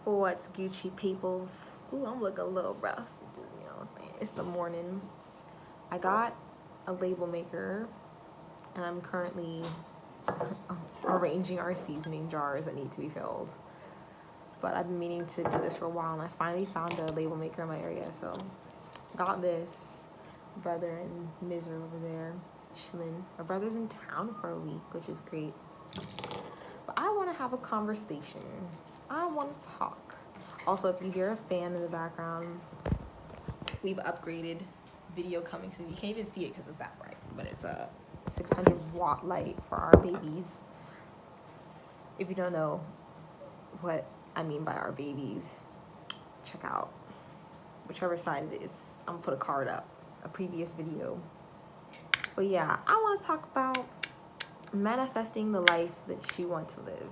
What's Gucci peoples? Ooh, I'm looking a little rough. You know what I'm saying? It's the morning. I got a label maker, and I'm currently arranging our seasoning jars that need to be filled. But I've been meaning to do this for a while, and I finally found a label maker in my area, so got this. Brother and Miz are over there chilling. My brother's in town for a week, which is great. But I want to have a conversation. I want to talk. Also, if you hear a fan in the background, we've upgraded video coming soon. You can't even see it because it's that bright, but it's a 600-watt light for our babies. If you don't know what I mean by our babies, check out whichever side it is. I'm gonna put a card up, a previous video. But yeah, I want to talk about manifesting the life that you want to live.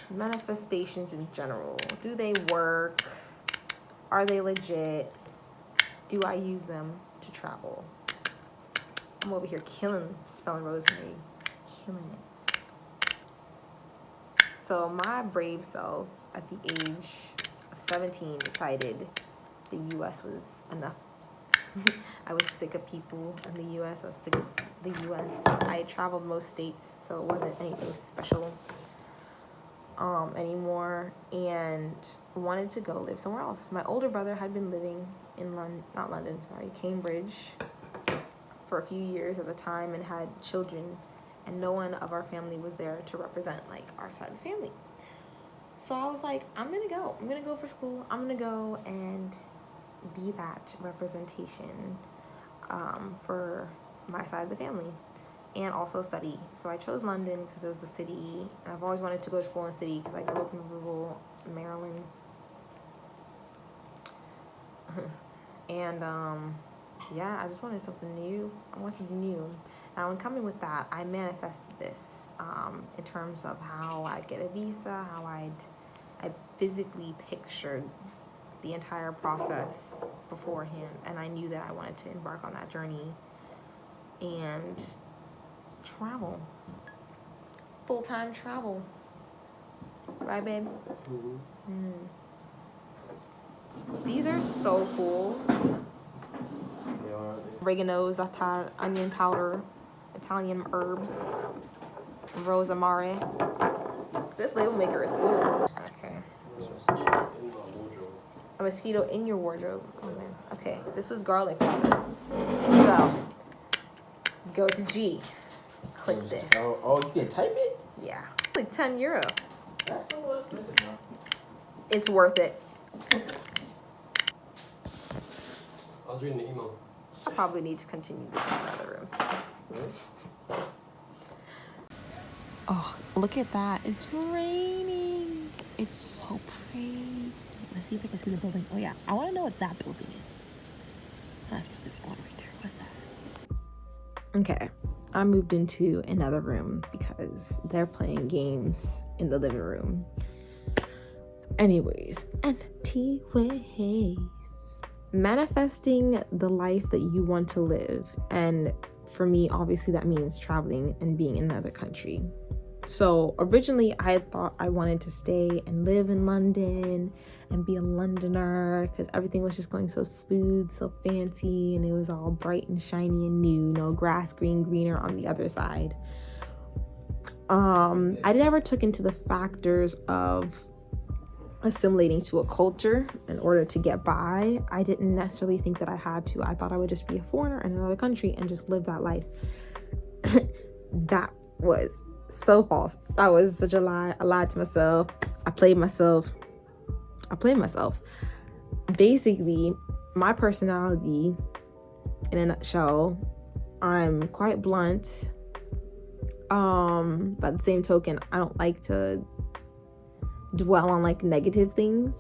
Manifestations in general. Do they work? Are they legit? Do I use them to travel? I'm over here spelling rosemary. Killing it. So my brave self at the age of 17 decided the US was enough. I was sick of people in the US. I was sick of the US. I had traveled most states, so it wasn't anything special anymore, and wanted to go live somewhere else. My older brother had been living in Cambridge for a few years at the time and had children, and no one of our family was there to represent like our side of the family. So I was like, I'm gonna go for school. I'm gonna go and be that representation for my side of the family, and also study. So I chose London because it was the city, and I've always wanted to go to school in the city because I grew up in rural Maryland. And yeah, I just wanted something new. I want something new. Now, in coming with that, I manifested this in terms of how I'd get a visa, how I physically pictured the entire process beforehand, and I knew that I wanted to embark on that journey and travel. Full-time travel. Right, babe? Mm-hmm. These are so cool. Oregano, za'atar, onion powder, Italian herbs, rosemary. This label maker is cool. Okay. A mosquito in your wardrobe. Oh man. Okay, this was garlic powder. So, go to G. Click this. Oh, you can type it? Yeah. Like €10. That's so expensive now. It's worth it. I was reading the email. Probably need to continue this in another room. Oh, look at that. It's raining. It's so pretty. Let's see if I can see the building. Oh yeah, I want to know what that building is. That specific one right there. What's that? Okay, I moved into another room because they're playing games in the living room. Anyways, manifesting the life that you want to live. And for me, obviously that means traveling and being in another country. So originally I had thought I wanted to stay and live in London and be a Londoner because everything was just going so smooth, so fancy, and it was all bright and shiny and new, grass greener on the other side. I never took into the factors of assimilating to a culture in order to get by. I didn't necessarily think that I had to. I thought I would just be a foreigner in another country and just live that life. That was so false. That was such a lie. I lied to myself. I played myself. Basically, my personality, in a nutshell, I'm quite blunt. By the same token, I don't like to dwell on like negative things,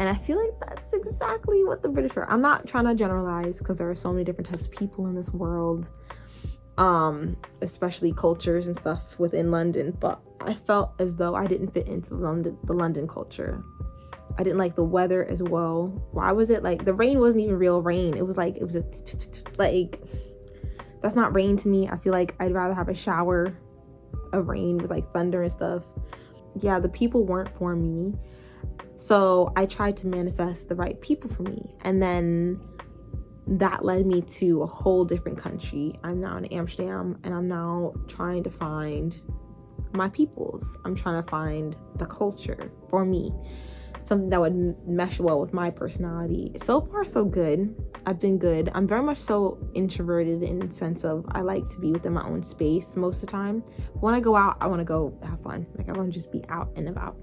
and I feel like that's exactly what the British are. I'm not trying to generalize because there are so many different types of people in this world, especially cultures and stuff within London, but I felt as though I didn't fit into the London culture. I didn't like the weather as well. Why was it like the rain wasn't even real rain? It was like like that's not rain to me. I feel like I'd rather have a shower of rain with like thunder and stuff. Yeah, the people weren't for me. So I tried to manifest the right people for me. And then that led me to a whole different country. I'm now in Amsterdam, and I'm now trying to find my peoples. I'm trying to find the culture for me, something that would mesh well with my personality. So far, so good. I've been good. I'm very much so introverted in the sense of I like to be within my own space most of the time. When I go out, I want to go have fun. Like I want to just be out and about.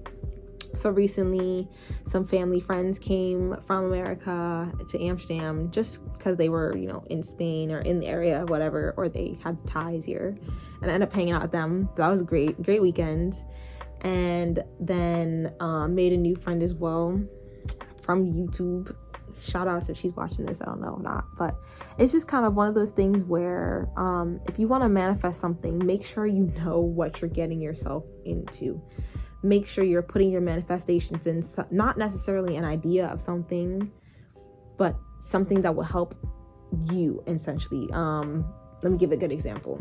So recently, some family friends came from America to Amsterdam just because they were, you know, in Spain or in the area, whatever, or they had ties here. And I ended up hanging out with them. That was great weekend. And then made a new friend as well from YouTube. Shout outs if she's watching this, I don't know or not. But it's just kind of one of those things where if you want to manifest something, make sure you know what you're getting yourself into. Make sure you're putting your manifestations in, not necessarily an idea of something, but something that will help you essentially. Let me give a good example.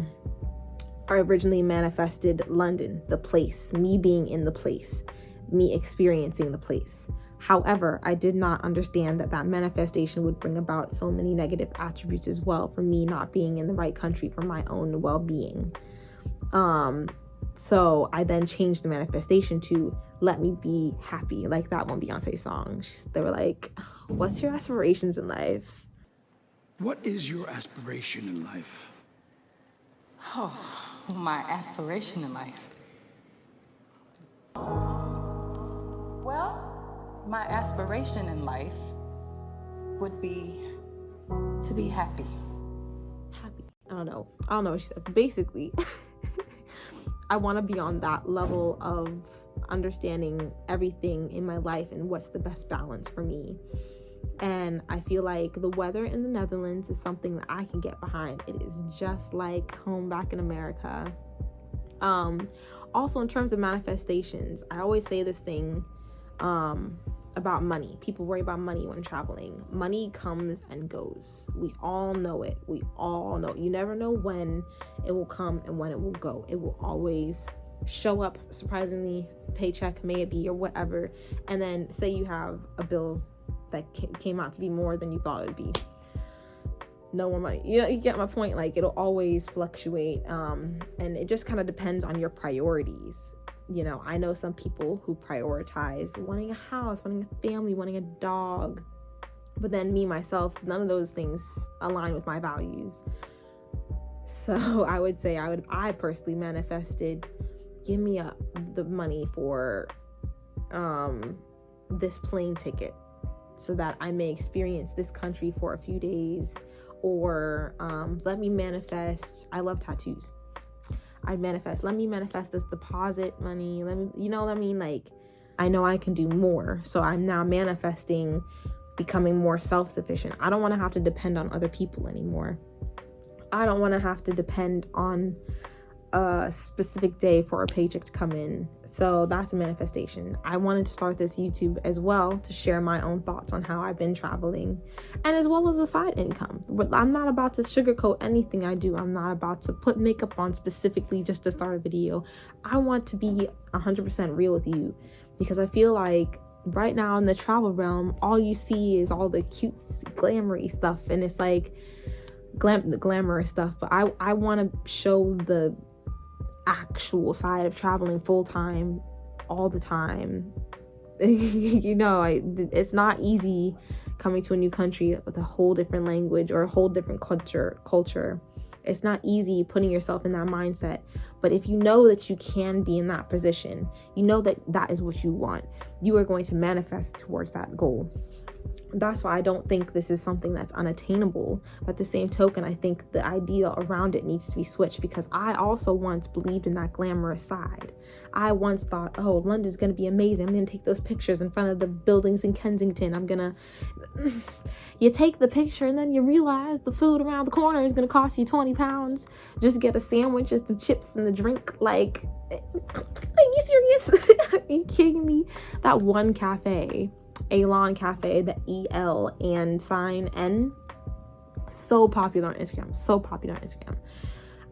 I originally manifested London, the place, me being in the place, me experiencing the place. However, I did not understand that that manifestation would bring about so many negative attributes as well for me not being in the right country for my own well-being. So I then changed the manifestation to let me be happy, like that one Beyonce song. They were like, what's your aspirations in life? What is your aspiration in life? Oh, my aspiration in life. Well, my aspiration in life would be to be happy. Happy. I don't know what she said. Basically, I want to be on that level of understanding everything in my life and what's the best balance for me. And I feel like the weather in the Netherlands is something that I can get behind. It is just like home back in America. Also, in terms of manifestations, I always say this thing about money. People worry about money when traveling. Money comes and goes. We all know it. We all know. You never know when it will come and when it will go. It will always show up surprisingly, paycheck may it be or whatever, and then say you have a bill that came out to be more than you thought it'd be. No more money. You get my point. Like, it'll always fluctuate, and it just kind of depends on your priorities. You know, I know some people who prioritize wanting a house, wanting a family, wanting a dog, but then me myself, none of those things align with my values. So I would say I personally manifested, give me the money for this plane ticket so that I may experience this country for a few days, or let me manifest, I love tattoos. Let me manifest this deposit money. You know what I mean? Like, I know I can do more. So I'm now manifesting becoming more self-sufficient. I don't want to have to depend on other people anymore. I don't want to have to depend on a specific day for a paycheck to come in. So that's a manifestation. I wanted to start this YouTube as well to share my own thoughts on how I've been traveling, and as well as a side income. But I'm not about to sugarcoat anything I do. I'm not about to put makeup on specifically just to start a video. I want to be 100% real with you, because I feel like right now in the travel realm, all you see is all the cute, glamorous stuff, and it's like the glamorous stuff. But I want to show the actual side of traveling full-time all the time. You know, it's not easy coming to a new country with a whole different language or a whole different culture. It's not easy putting yourself in that mindset, but if you know that you can be in that position, you know that that is what you want, you are going to manifest towards that goal. that's why I don't think this is something that's unattainable. But at the same token, I think the idea around it needs to be switched, because I also once believed in that glamorous side. I once thought, oh, London's going to be amazing. I'm going to take those pictures in front of the buildings in Kensington. You take the picture and then you realize the food around the corner is going to cost you £20 just to get a sandwich and some chips and the drink. Like, are you serious? Are you kidding me? That one cafe, Elon Cafe, the EL and sign N, so popular on Instagram.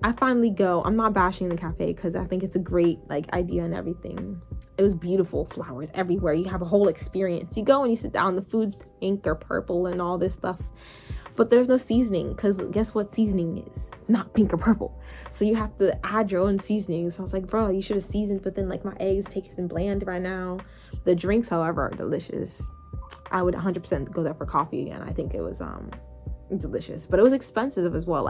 I finally go. I'm not bashing the cafe because I think it's a great idea and everything. It was beautiful, flowers everywhere. You have a whole experience. You go and you sit down, the food's pink or purple and all this stuff, but there's no seasoning, because guess what seasoning is? Not pink or purple. So you have to add your own seasoning. So I was like, bro, you should have seasoned, but then my eggs taste and bland right now. The drinks, however, are delicious. I would 100% go there for coffee again. I think it was delicious, but it was expensive as well.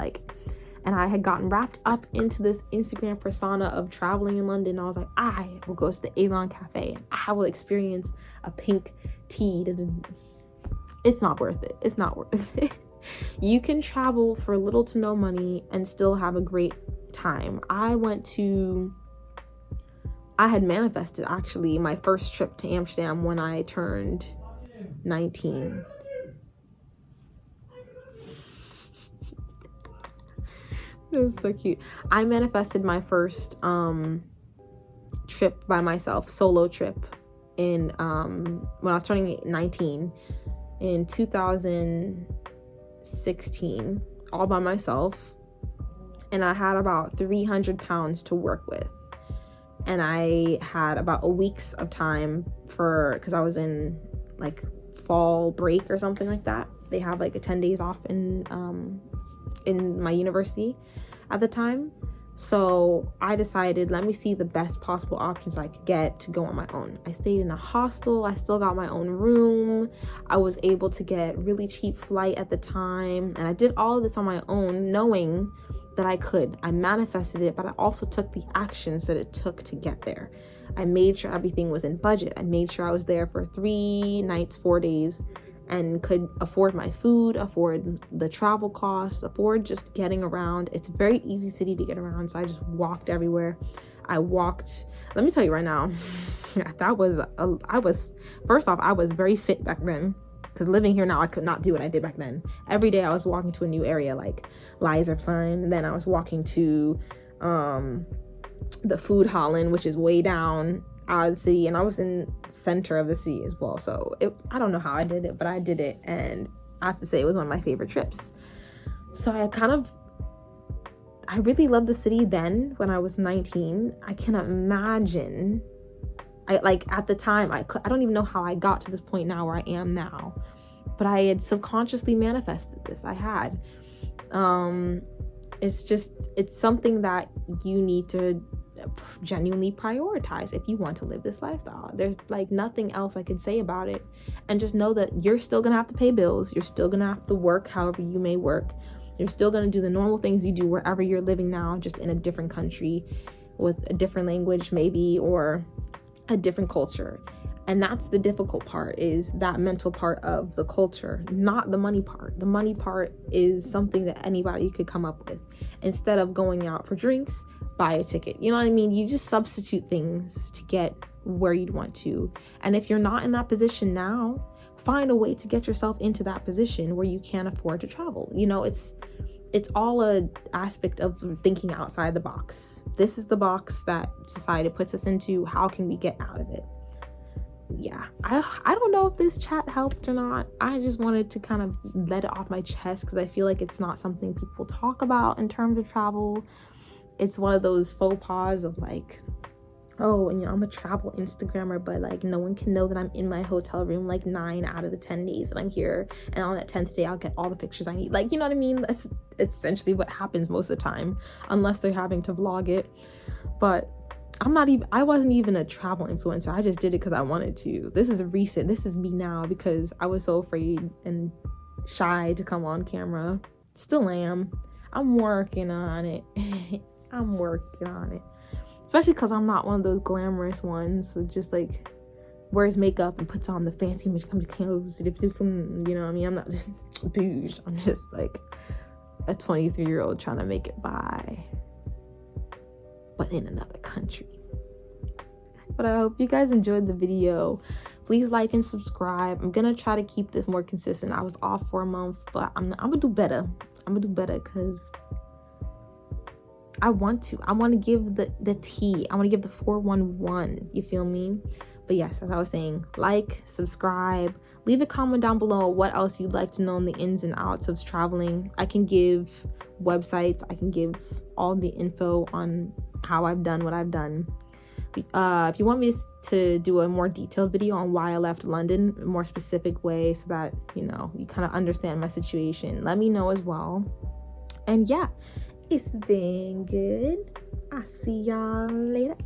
And I had gotten wrapped up into this Instagram persona of traveling in London. I was like, I will go to the Elon Cafe and I will experience a pink tea. It's not worth it. It's not worth it. You can travel for little to no money and still have a great time. I had manifested actually my first trip to Amsterdam when I turned 19. It was so cute. I manifested my first trip by myself, solo trip, in when I was turning 19 in 2016, all by myself, and I had about 300 pounds to work with, and I had about a week's of time because I was in fall break or something like that. They have a 10 days off in my university at the time. So I decided, let me see the best possible options I could get to go on my own. I stayed in a hostel. I still got my own room. I was able to get really cheap flight at the time. And I did all of this on my own, knowing that I could. I manifested it, but I also took the actions that it took to get there. I made sure everything was in budget. I made sure I was there for 3 nights, 4 days, and could afford my food, afford the travel costs, afford just getting around. It's a very easy city to get around, so I just walked everywhere. Let me tell you right now, first off, I was very fit back then, because living here now, I could not do what I did back then. Every day I was walking to a new area, like Leidseplein, and then I was walking to the Food Holland, which is way down out of the city, and I was in center of the city as well. So I don't know how I did it, but I did it, and I have to say it was one of my favorite trips. So I really loved the city then when I was 19. I cannot imagine. At the time, I don't even know how I got to this point now where I am now, but I had subconsciously manifested this. I had. It's something that you need to genuinely prioritize if you want to live this lifestyle. There's nothing else I could say about it. And just know that you're still gonna have to pay bills. You're still gonna have to work however you may work. You're still gonna do the normal things you do wherever you're living now, just in a different country with a different language maybe, or a different culture. And that's the difficult part, is that mental part of the culture, not the money part. The money part is something that anybody could come up with. Instead of going out for drinks, buy a ticket. You know what I mean? You just substitute things to get where you'd want to. And if you're not in that position now, find a way to get yourself into that position where you can afford to travel. It's all a aspect of thinking outside the box. This is the box that society puts us into. How can we get out of it? Yeah, I don't know if this chat helped or not. I just wanted to kind of let it off my chest, because I feel like it's not something people talk about in terms of travel. It's one of those faux pas of oh, and I'm a travel Instagrammer, but no one can know that I'm in my hotel room 9 out of the 10 days that I'm here, and on that 10th day I'll get all the pictures I need. You know what I mean? That's essentially what happens most of the time, unless they're having to vlog it. But I wasn't even a travel influencer. I just did it because I wanted to. This is me now, because I was so afraid and shy to come on camera. Still am. I'm working on it. Especially because I'm not one of those glamorous ones. So just wears makeup and puts on the fancy makeup clothes. You know what I mean? I'm not bouge. I'm just like a 23-year-old trying to make it by, but in another country. But I hope you guys enjoyed the video. Please like and subscribe. I'm gonna try to keep this more consistent. I was off for a month, but I'm gonna do better. I'm gonna do better because I want to give the tea. I want to give the 411. You feel me? But yes, as I was saying, like, subscribe, leave a comment down below what else you'd like to know in the ins and outs of traveling. I can give websites, I can give all the info on how I've done what I've done. If you want me to do a more detailed video on why I left London, a more specific way, so that you kind of understand my situation, let me know as well. And yeah, it's been good. I'll see y'all later.